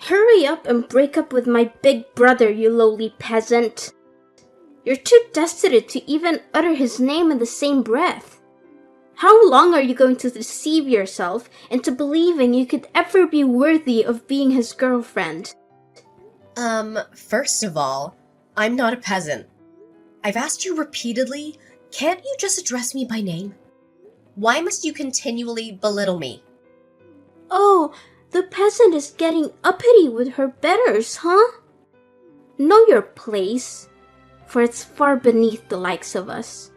Hurry up and break up with my big brother, you lowly peasant. You're too destitute to even utter his name in the same breath. How long are you going to deceive yourself into believing you could ever be worthy of being his girlfriend? First of all, I'm not a peasant. I've asked you repeatedly, can't you just address me by name? Why must you continually belittle me? Oh, the peasant is getting uppity with her betters, huh? Know your place, for it's far beneath the likes of us.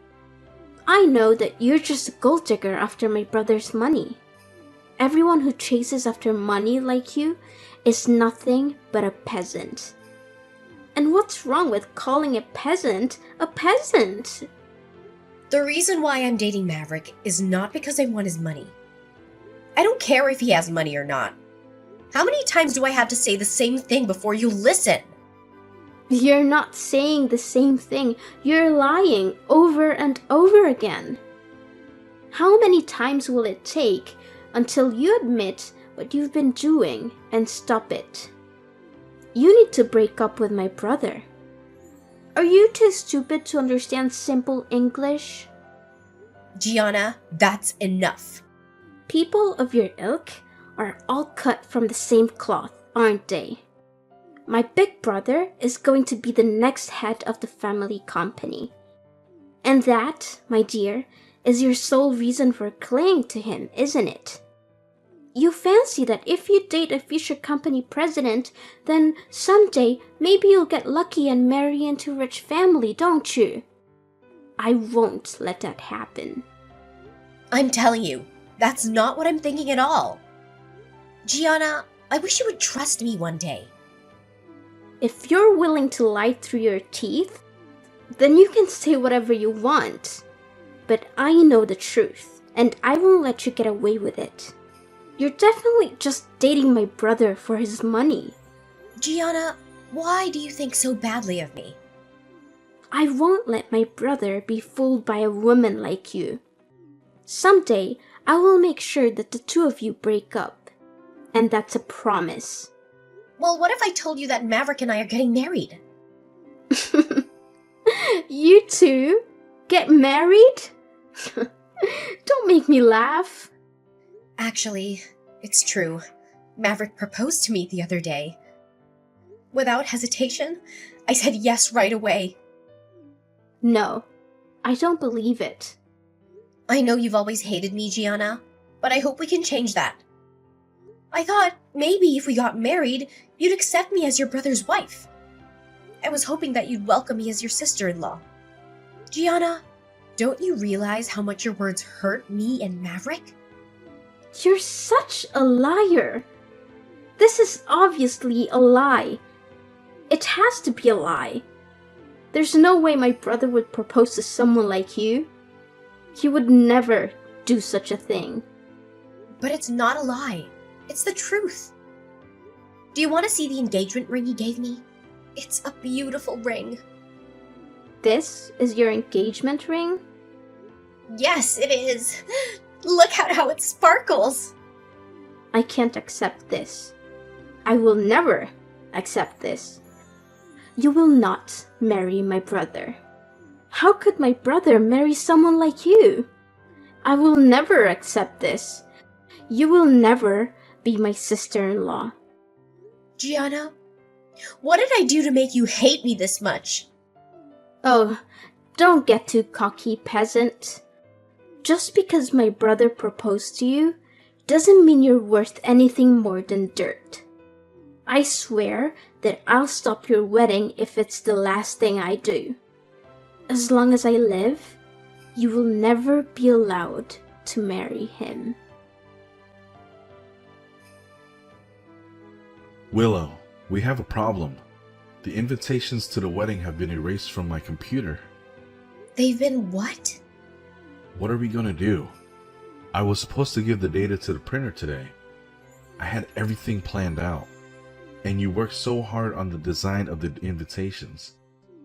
I know that you're just a gold digger after my brother's money. Everyone who chases after money like you is nothing but a peasant. And what's wrong with calling a peasant a peasant? The reason why I'm dating Maverick is not because I want his money. I don't care if he has money or not. How many times do I have to say the same thing before you listen? You're not saying the same thing. You're lying over and over again. How many times will it take until you admit what you've been doing and stop it? You need to break up with my brother. Are you too stupid to understand simple English? Gianna, that's enough. People of your ilk are all cut from the same cloth, aren't they? My big brother is going to be the next head of the family company. And that, my dear, is your sole reason for clinging to him, isn't it? You fancy that if you date a future company president, then someday maybe you'll get lucky and marry into a rich family, don't you? I won't let that happen. I'm telling you, that's not what I'm thinking at all. Gianna, I wish you would trust me one day. If you're willing to lie through your teeth, then you can say whatever you want. But I know the truth, and I won't let you get away with it. You're definitely just dating my brother for his money. Gianna, why do you think so badly of me? I won't let my brother be fooled by a woman like you. Someday, I will make sure that the two of you break up. And that's a promise. Well, what if I told you that Maverick and I are getting married? You two? Get married? Don't make me laugh. Actually, it's true. Maverick proposed to me the other day. Without hesitation, I said yes right away. No, I don't believe it. I know you've always hated me, Gianna, but I hope we can change that. I thought maybe if we got married, you'd accept me as your brother's wife. I was hoping that you'd welcome me as your sister-in-law. Gianna, don't you realize how much your words hurt me and Maverick? You're such a liar. This is obviously a lie. It has to be a lie. There's no way my brother would propose to someone like you. He would never do such a thing. But it's not a lie. It's the truth. Do you want to see the engagement ring he gave me? It's a beautiful ring. This is your engagement ring? Yes, it is. Look at how it sparkles. I can't accept this. I will never accept this. You will not marry my brother. How could my brother marry someone like you? I will never accept this. You will never be my sister-in-law. Gianna, what did I do to make you hate me this much? Oh, don't get too cocky, peasant. Just because my brother proposed to you doesn't mean you're worth anything more than dirt. I swear that I'll stop your wedding if it's the last thing I do. As long as I live, you will never be allowed to marry him. Willow, we have a problem. The invitations to the wedding have been erased from my computer. They've been what? What are we gonna do? I was supposed to give the data to the printer today. I had everything planned out. And you worked so hard on the design of the invitations.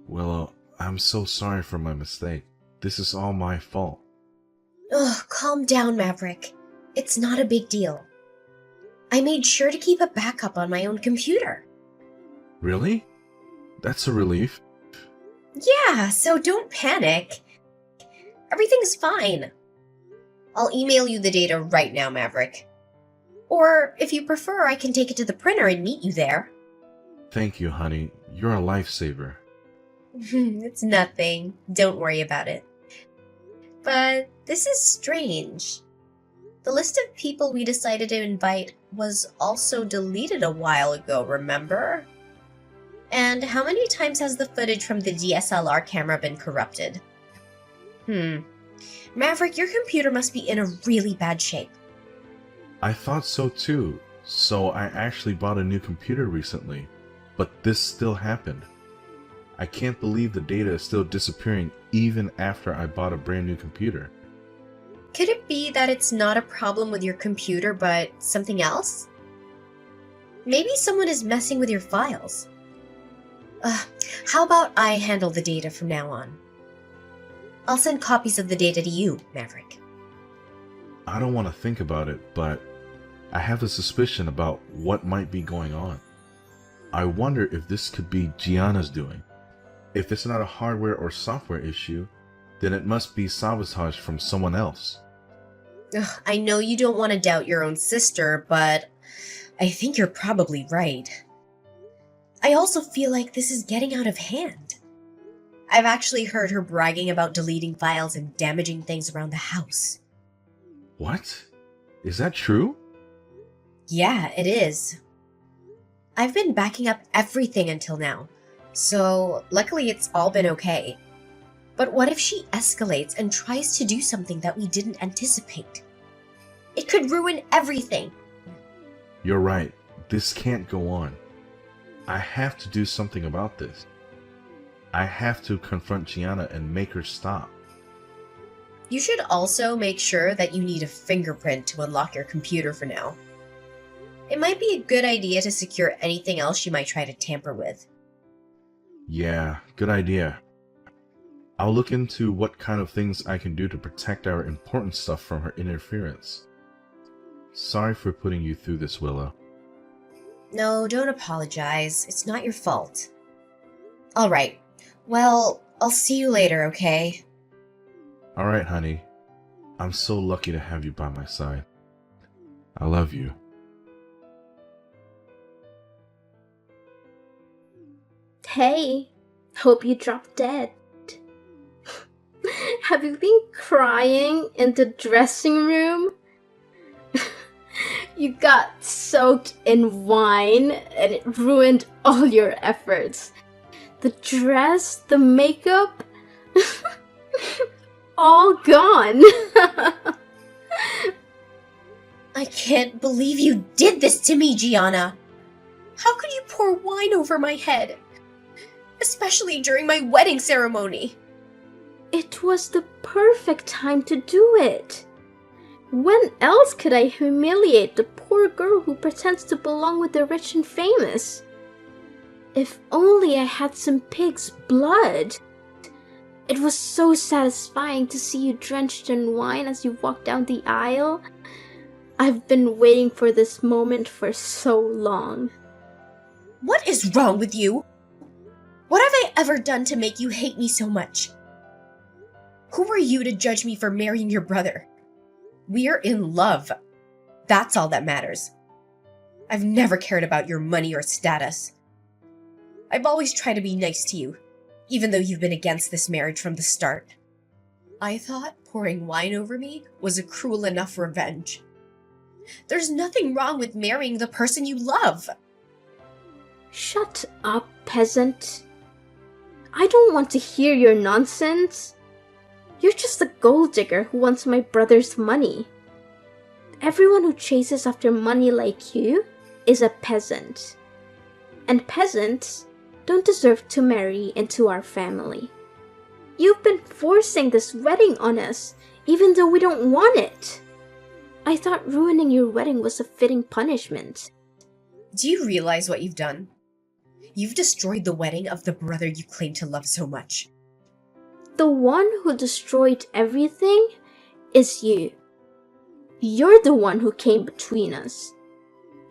Willow, I'm so sorry for my mistake. This is all my fault. Ugh, calm down, Maverick. It's not a big deal. I made sure to keep a backup on my own computer. Really? That's a relief. Yeah, so don't panic. Everything's fine. I'll email you the data right now, Maverick. Or, if you prefer, I can take it to the printer and meet you there. Thank you, honey. You're a lifesaver. It's nothing. Don't worry about it. But this is strange. The list of people we decided to invite was also deleted a while ago, remember? And how many times has the footage from the DSLR camera been corrupted? Maverick, your computer must be in a really bad shape. I thought so too, so I actually bought a new computer recently, but this still happened. I can't believe the data is still disappearing even after I bought a brand new computer. Could it be that it's not a problem with your computer, but something else? Maybe someone is messing with your files. How about I handle the data from now on? I'll send copies of the data to you, Maverick. I don't want to think about it, but I have a suspicion about what might be going on. I wonder if this could be Gianna's doing. If it's not a hardware or software issue, then it must be sabotage from someone else. I know you don't want to doubt your own sister, but I think you're probably right. I also feel like this is getting out of hand. I've actually heard her bragging about deleting files and damaging things around the house. What? Is that true? Yeah, it is. I've been backing up everything until now, so luckily it's all been okay. But what if she escalates and tries to do something that we didn't anticipate? It could ruin everything. You're right. This can't go on. I have to do something about this. I have to confront Gianna and make her stop. You should also make sure that you need a fingerprint to unlock your computer for now. It might be a good idea to secure anything else she might try to tamper with. Yeah, good idea. I'll look into what kind of things I can do to protect our important stuff from her interference. Sorry for putting you through this, Willow. No, don't apologize. It's not your fault. Alright. Well, I'll see you later, okay? Alright, honey. I'm so lucky to have you by my side. I love you. Hey, hope you dropped dead. Have you been crying in the dressing room? You got soaked in wine and it ruined all your efforts. The dress, the makeup, all gone. I can't believe you did this to me, Gianna. How could you pour wine over my head? Especially during my wedding ceremony. It was the perfect time to do it. When else could I humiliate the poor girl who pretends to belong with the rich and famous? If only I had some pig's blood. It was so satisfying to see you drenched in wine as you walked down the aisle. I've been waiting for this moment for so long. What is wrong with you? What have I ever done to make you hate me so much? Who are you to judge me for marrying your brother? We're in love. That's all that matters. I've never cared about your money or status. I've always tried to be nice to you, even though you've been against this marriage from the start. I thought pouring wine over me was a cruel enough revenge. There's nothing wrong with marrying the person you love. Shut up, peasant. I don't want to hear your nonsense. You're just a gold digger who wants my brother's money. Everyone who chases after money like you is a peasant. And peasants don't deserve to marry into our family. You've been forcing this wedding on us, even though we don't want it. I thought ruining your wedding was a fitting punishment. Do you realize what you've done? You've destroyed the wedding of the brother you claim to love so much. The one who destroyed everything is you. You're the one who came between us.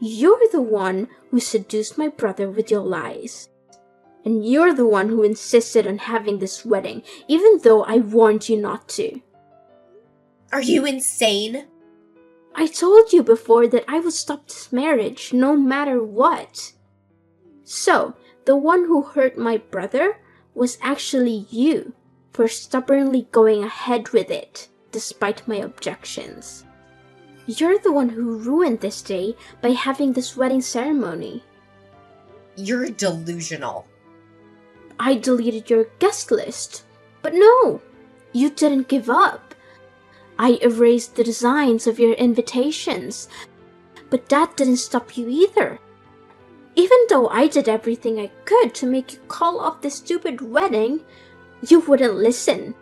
You're the one who seduced my brother with your lies. And you're the one who insisted on having this wedding, even though I warned you not to. Are you insane? I told you before that I would stop this marriage no matter what. So, the one who hurt my brother was actually you for stubbornly going ahead with it, despite my objections. You're the one who ruined this day by having this wedding ceremony. You're delusional. I deleted your guest list. But no, you didn't give up. I erased the designs of your invitations. But that didn't stop you either. Even though I did everything I could to make you call off this stupid wedding, you wouldn't listen.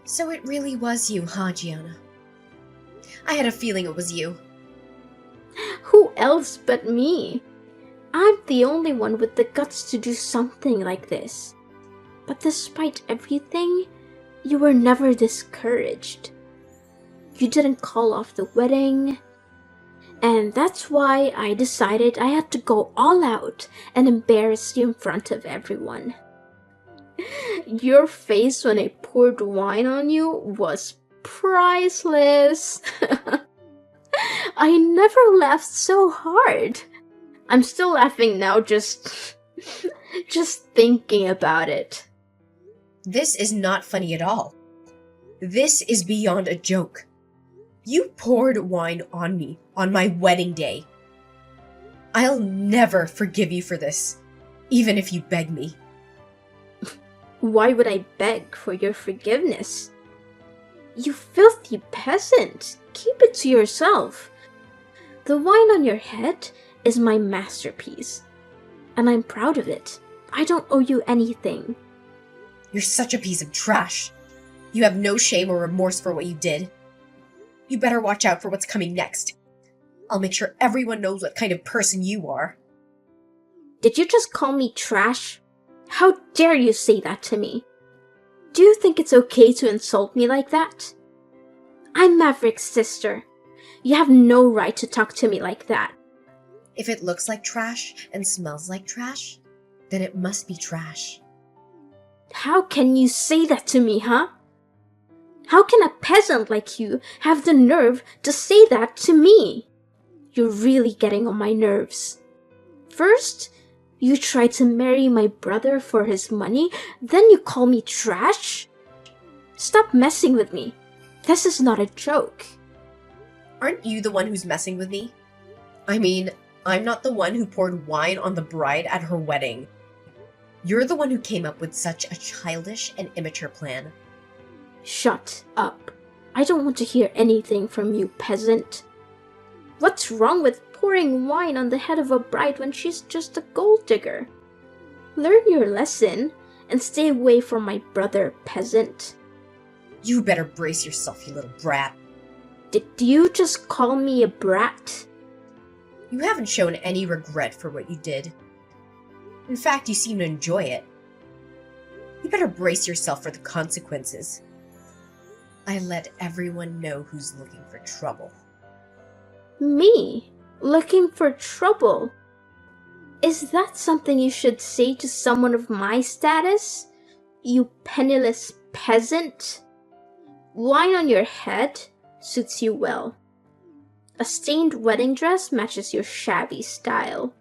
So it really was you, huh, Gianna? I had a feeling it was you. Who else but me? I'm the only one with the guts to do something like this. But despite everything, you were never discouraged. You didn't call off the wedding. And that's why I decided I had to go all out and embarrass you in front of everyone. Your face when I poured wine on you was priceless. I never laughed so hard. I'm still laughing now just thinking about it. This is not funny at all. This is beyond a joke. You poured wine on me on my wedding day. I'll never forgive you for this, even if you beg me. Why would I beg for your forgiveness? You filthy peasant! Keep it to yourself. The wine on your head is my masterpiece, and I'm proud of it. I don't owe you anything. You're such a piece of trash. You have no shame or remorse for what you did. You better watch out for what's coming next. I'll make sure everyone knows what kind of person you are. Did you just call me trash? How dare you say that to me? Do you think it's okay to insult me like that? I'm Maverick's sister. You have no right to talk to me like that. If it looks like trash and smells like trash, then it must be trash. How can you say that to me, huh? How can a peasant like you have the nerve to say that to me? You're really getting on my nerves. First, you try to marry my brother for his money, then you call me trash? Stop messing with me. This is not a joke. Aren't you the one who's messing with me? I mean, I'm not the one who poured wine on the bride at her wedding. You're the one who came up with such a childish and immature plan. Shut up. I don't want to hear anything from you, peasant. What's wrong with pouring wine on the head of a bride when she's just a gold digger? Learn your lesson and stay away from my brother, peasant. You better brace yourself, you little brat. Did you just call me a brat? You haven't shown any regret for what you did. In fact, you seem to enjoy it. You better brace yourself for the consequences. I let everyone know who's looking for trouble. Me? Looking for trouble? Is that something you should say to someone of my status? You penniless peasant? Wine on your head suits you well. A stained wedding dress matches your shabby style.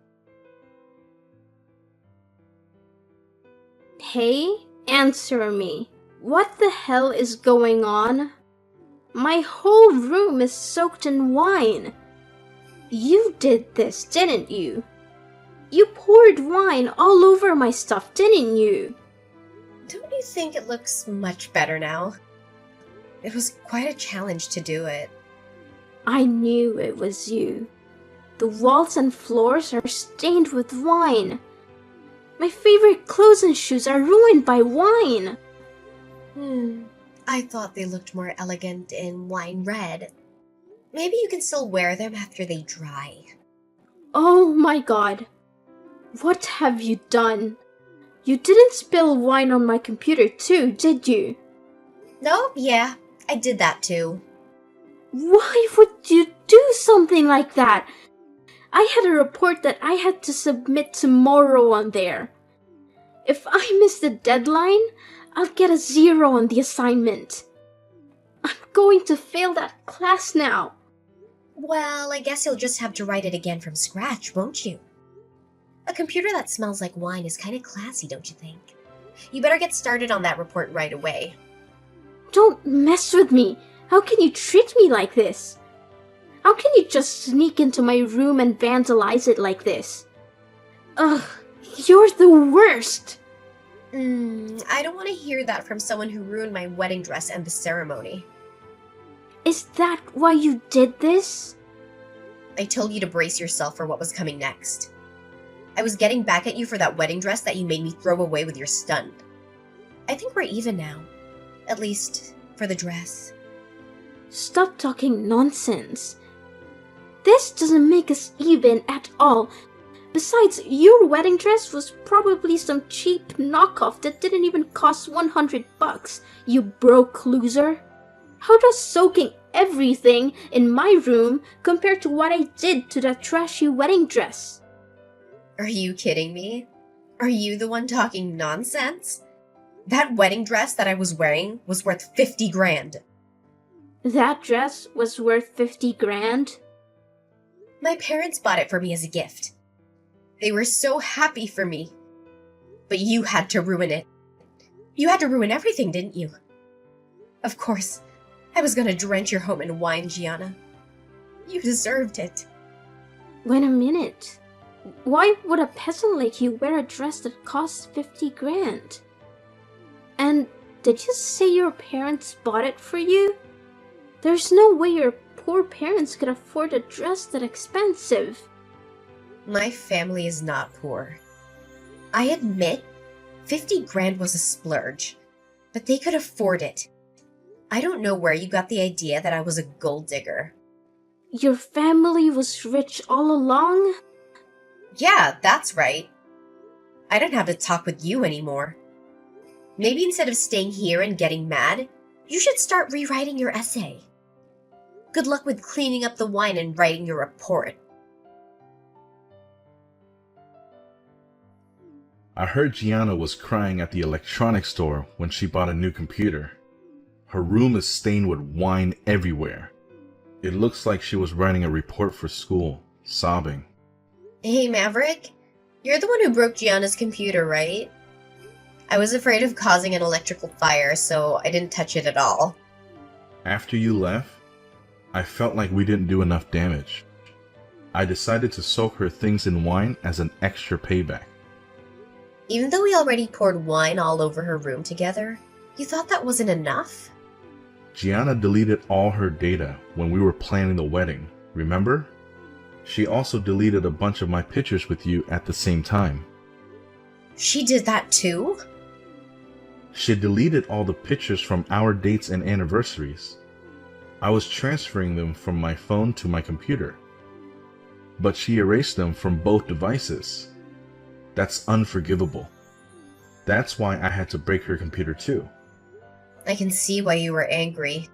Hey, answer me. What the hell is going on? My whole room is soaked in wine. You did this, didn't you? You poured wine all over my stuff, didn't you? Don't you think it looks much better now? It was quite a challenge to do it. I knew it was you. The walls and floors are stained with wine. My favorite clothes and shoes are ruined by wine. I thought they looked more elegant in wine red. Maybe you can still wear them after they dry. Oh my god. What have you done? You didn't spill wine on my computer too, did you? No, yeah, I did that too. Why would you do something like that? I had a report that I had to submit tomorrow on there. If I miss the deadline, I'll get a 0 on the assignment. I'm going to fail that class now. Well, I guess you'll just have to write it again from scratch, won't you? A computer that smells like wine is kind of classy, don't you think? You better get started on that report right away. Don't mess with me. How can you treat me like this? How can you just sneak into my room and vandalize it like this? Ugh, you're the worst. I don't want to hear that from someone who ruined my wedding dress and the ceremony. Is that why you did this? I told you to brace yourself for what was coming next. I was getting back at you for that wedding dress that you made me throw away with your stunt. I think we're even now. At least, for the dress. Stop talking nonsense. This doesn't make us even at all. Besides, your wedding dress was probably some cheap knockoff that didn't even cost $100, you broke loser. How does soaking everything in my room compare to what I did to that trashy wedding dress? Are you kidding me? Are you the one talking nonsense? That wedding dress that I was wearing was worth 50 grand. That dress was worth 50 grand? My parents bought it for me as a gift. They were so happy for me. But you had to ruin it. You had to ruin everything, didn't you? Of course, I was gonna drench your home in wine, Gianna. You deserved it. Wait a minute. Why would a peasant like you wear a dress that costs 50 grand? And did you say your parents bought it for you? There's no way your poor parents could afford a dress that expensive. My family is not poor. I admit, 50 grand was a splurge, but they could afford it. I don't know where you got the idea that I was a gold digger. Your family was rich all along? Yeah, that's right. I don't have to talk with you anymore. Maybe instead of staying here and getting mad, you should start rewriting your essay. Good luck with cleaning up the wine and writing your report. I heard Gianna was crying at the electronics store when she bought a new computer. Her room is stained with wine everywhere. It looks like she was writing a report for school, sobbing. Hey, Maverick. You're the one who broke Gianna's computer, right? I was afraid of causing an electrical fire, so I didn't touch it at all. After you left, I felt like we didn't do enough damage. I decided to soak her things in wine as an extra payback. Even though we already poured wine all over her room together, you thought that wasn't enough? Gianna deleted all her data when we were planning the wedding, remember? She also deleted a bunch of my pictures with you at the same time. She did that too? She deleted all the pictures from our dates and anniversaries. I was transferring them from my phone to my computer, but she erased them from both devices. That's unforgivable. That's why I had to break her computer too. I can see why you were angry.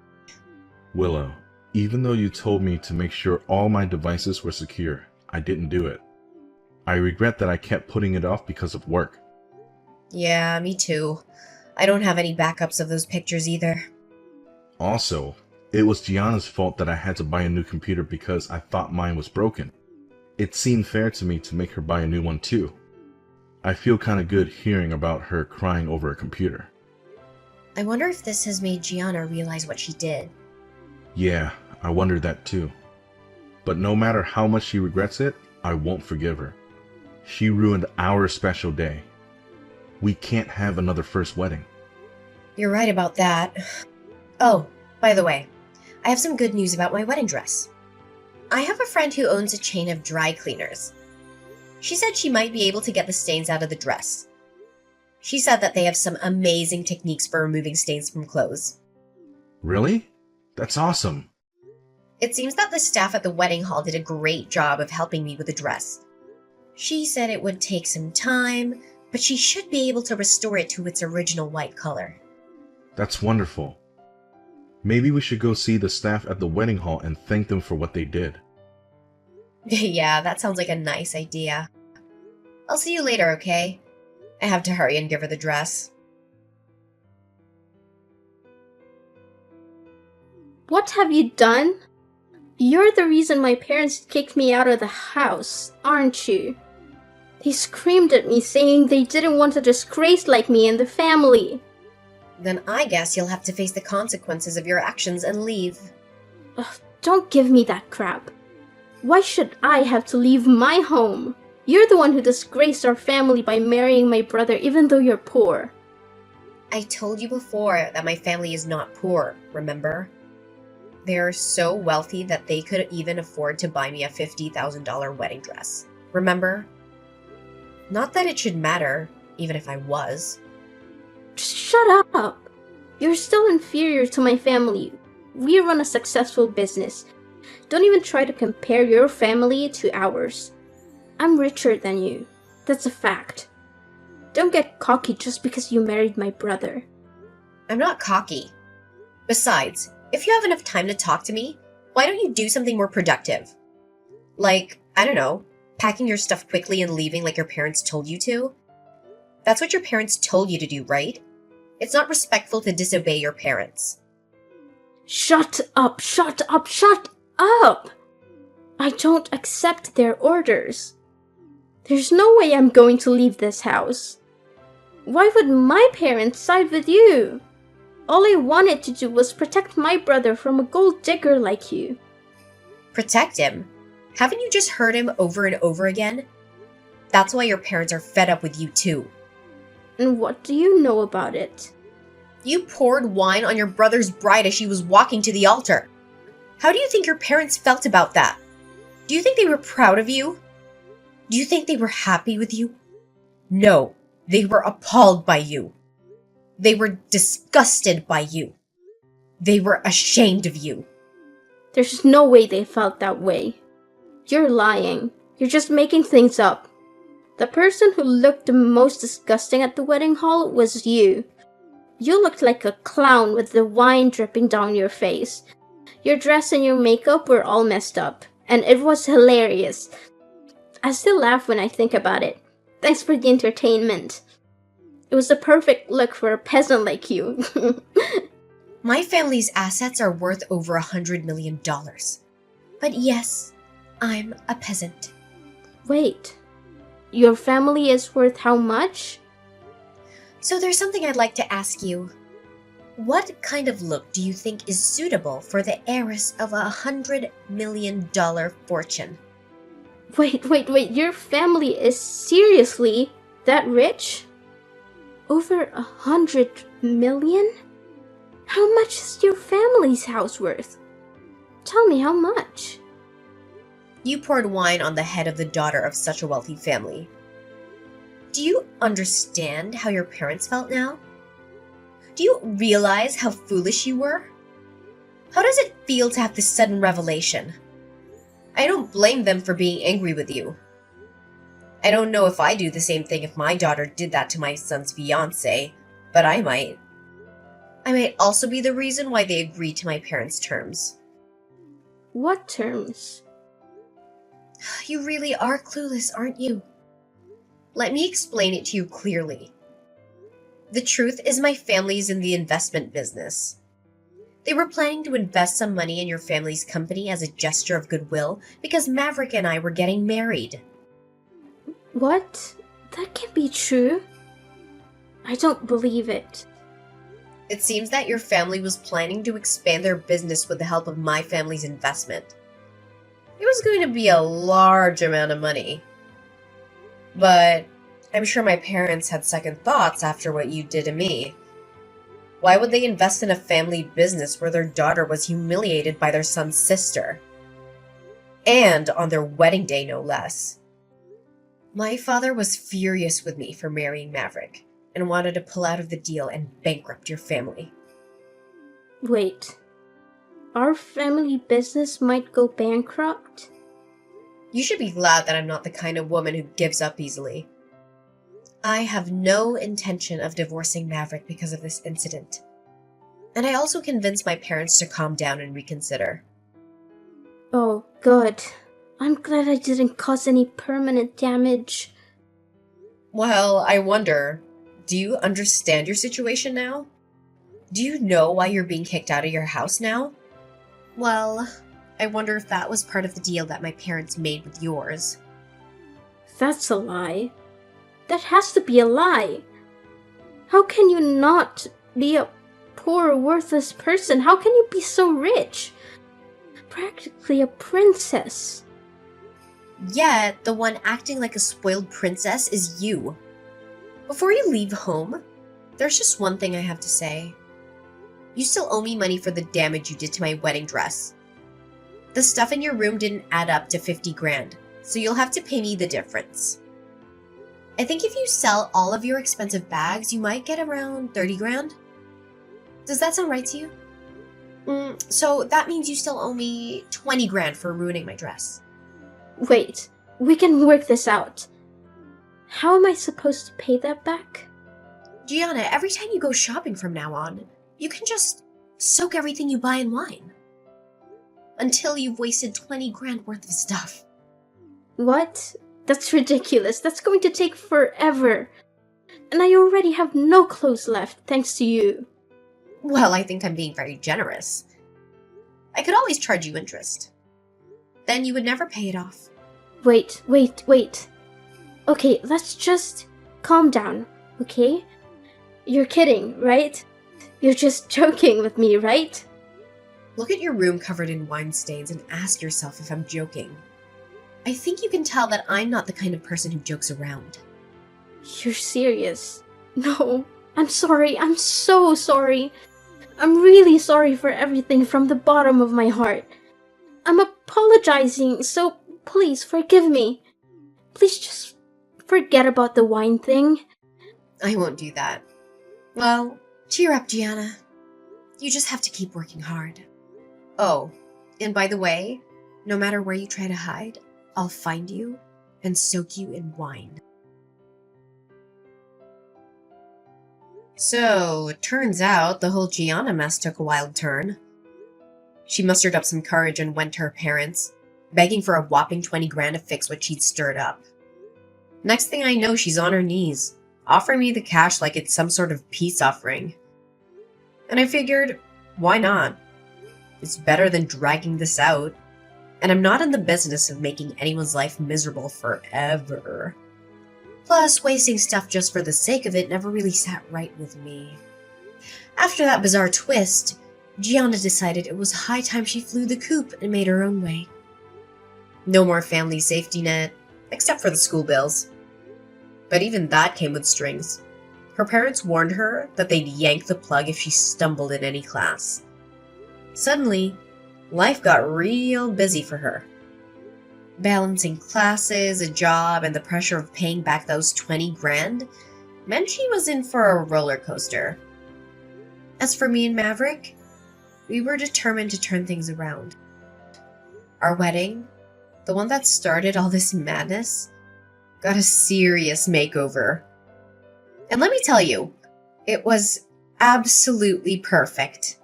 Willow, even though you told me to make sure all my devices were secure, I didn't do it. I regret that I kept putting it off because of work. Yeah, me too. I don't have any backups of those pictures either. Also, it was Gianna's fault that I had to buy a new computer because I thought mine was broken. It seemed fair to me to make her buy a new one too. I feel kinda good hearing about her crying over a computer. I wonder if this has made Gianna realize what she did. Yeah, I wondered that too. But no matter how much she regrets it, I won't forgive her. She ruined our special day. We can't have another first wedding. You're right about that. Oh, by the way, I have some good news about my wedding dress. I have a friend who owns a chain of dry cleaners. She said she might be able to get the stains out of the dress. She said that they have some amazing techniques for removing stains from clothes. Really? That's awesome. It seems that the staff at the wedding hall did a great job of helping me with the dress. She said it would take some time, but she should be able to restore it to its original white color. That's wonderful. Maybe we should go see the staff at the wedding hall and thank them for what they did. Yeah, that sounds like a nice idea. I'll see you later, okay? I have to hurry and give her the dress. What have you done? You're the reason my parents kicked me out of the house, aren't you? They screamed at me saying they didn't want a disgrace like me in the family. Then I guess you'll have to face the consequences of your actions and leave. Ugh, don't give me that crap. Why should I have to leave my home? You're the one who disgraced our family by marrying my brother even though you're poor. I told you before that my family is not poor, remember? They're so wealthy that they could even afford to buy me a $50,000 wedding dress. Remember? Not that it should matter, even if I was. Just shut up. You're still inferior to my family. We run a successful business. Don't even try to compare your family to ours. I'm richer than you. That's a fact. Don't get cocky just because you married my brother. I'm not cocky. Besides, if you have enough time to talk to me, why don't you do something more productive? Like, I don't know, packing your stuff quickly and leaving like your parents told you to? That's what your parents told you to do, right? It's not respectful to disobey your parents. Shut up, shut up, shut up! I don't accept their orders. There's no way I'm going to leave this house. Why would my parents side with you? All I wanted to do was protect my brother from a gold digger like you. Protect him? Haven't you just heard him over and over again? That's why your parents are fed up with you too. And what do you know about it? You poured wine on your brother's bride as she was walking to the altar. How do you think your parents felt about that? Do you think they were proud of you? Do you think they were happy with you? No, they were appalled by you. They were disgusted by you. They were ashamed of you. There's no way they felt that way. You're lying. You're just making things up. The person who looked the most disgusting at the wedding hall was you. You looked like a clown with the wine dripping down your face. Your dress and your makeup were all messed up, and it was hilarious. I still laugh when I think about it. Thanks for the entertainment. It was the perfect look for a peasant like you. My family's assets are worth over $100 million. But yes, I'm a peasant. Wait, your family is worth how much? So there's something I'd like to ask you. What kind of look do you think is suitable for the heiress of $100 million fortune? Wait, your family is seriously that rich? Over 100 million? How much is your family's house worth? Tell me how much. You poured wine on the head of the daughter of such a wealthy family. Do you understand how your parents felt now? Do you realize how foolish you were? How does it feel to have this sudden revelation? I don't blame them for being angry with you. I don't know if I'd do the same thing if my daughter did that to my son's fiancé, but I might. I might also be the reason why they agreed to my parents' terms. What terms? You really are clueless, aren't you? Let me explain it to you clearly. The truth is my family's in the investment business. They were planning to invest some money in your family's company as a gesture of goodwill because Maverick and I were getting married. What? That can't be true. I don't believe it. It seems that your family was planning to expand their business with the help of my family's investment. It was going to be a large amount of money. But I'm sure my parents had second thoughts after what you did to me. Why would they invest in a family business where their daughter was humiliated by their son's sister? And on their wedding day, no less. My father was furious with me for marrying Maverick and wanted to pull out of the deal and bankrupt your family. Wait. Our family business might go bankrupt? You should be glad that I'm not the kind of woman who gives up easily. I have no intention of divorcing Maverick because of this incident. And I also convinced my parents to calm down and reconsider. Oh, good. I'm glad I didn't cause any permanent damage. Well, I wonder, do you understand your situation now? Do you know why you're being kicked out of your house now? Well, I wonder if that was part of the deal that my parents made with yours. That's a lie. That has to be a lie. How can you not be a poor, worthless person? How can you be so rich? Practically a princess. Yet, the one acting like a spoiled princess is you. Before you leave home, there's just one thing I have to say. You still owe me money for the damage you did to my wedding dress. The stuff in your room didn't add up to 50 grand, so you'll have to pay me the difference. I think if you sell all of your expensive bags, you might get around 30 grand. Does that sound right to you? So that means you still owe me 20 grand for ruining my dress. Wait, we can work this out. How am I supposed to pay that back? Gianna, every time you go shopping from now on, you can just soak everything you buy in wine. Until you've wasted 20 grand worth of stuff. What? That's ridiculous. That's going to take forever. And I already have no clothes left, thanks to you. Well, I think I'm being very generous. I could always charge you interest. Then you would never pay it off. Wait. Okay, let's just calm down, okay? You're kidding, right? You're just joking with me, right? Look at your room covered in wine stains and ask yourself if I'm joking. I think you can tell that I'm not the kind of person who jokes around. You're serious? No, I'm sorry. I'm so sorry. I'm really sorry for everything from the bottom of my heart. I'm apologizing, so please forgive me. Please just forget about the wine thing. I won't do that. Well, cheer up, Gianna. You just have to keep working hard. Oh, and by the way, no matter where you try to hide, I'll find you and soak you in wine. So, it turns out the whole Gianna mess took a wild turn. She mustered up some courage and went to her parents, begging for a whopping 20 grand to fix what she'd stirred up. Next thing I know, she's on her knees, offering me the cash like it's some sort of peace offering. And I figured, why not? It's better than dragging this out. And I'm not in the business of making anyone's life miserable forever. Plus, wasting stuff just for the sake of it never really sat right with me. After that bizarre twist, Gianna decided it was high time she flew the coop and made her own way. No more family safety net, except for the school bills. But even that came with strings. Her parents warned her that they'd yank the plug if she stumbled in any class. Suddenly, life got real busy for her. Balancing classes, a job, and the pressure of paying back those 20 grand meant she was in for a roller coaster. As for me and Maverick, we were determined to turn things around. Our wedding, the one that started all this madness, got a serious makeover. And let me tell you, it was absolutely perfect.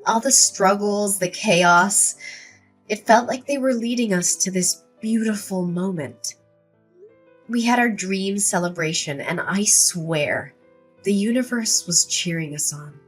All the struggles, the chaos, it felt like they were leading us to this beautiful moment. We had our dream celebration, and I swear, the universe was cheering us on.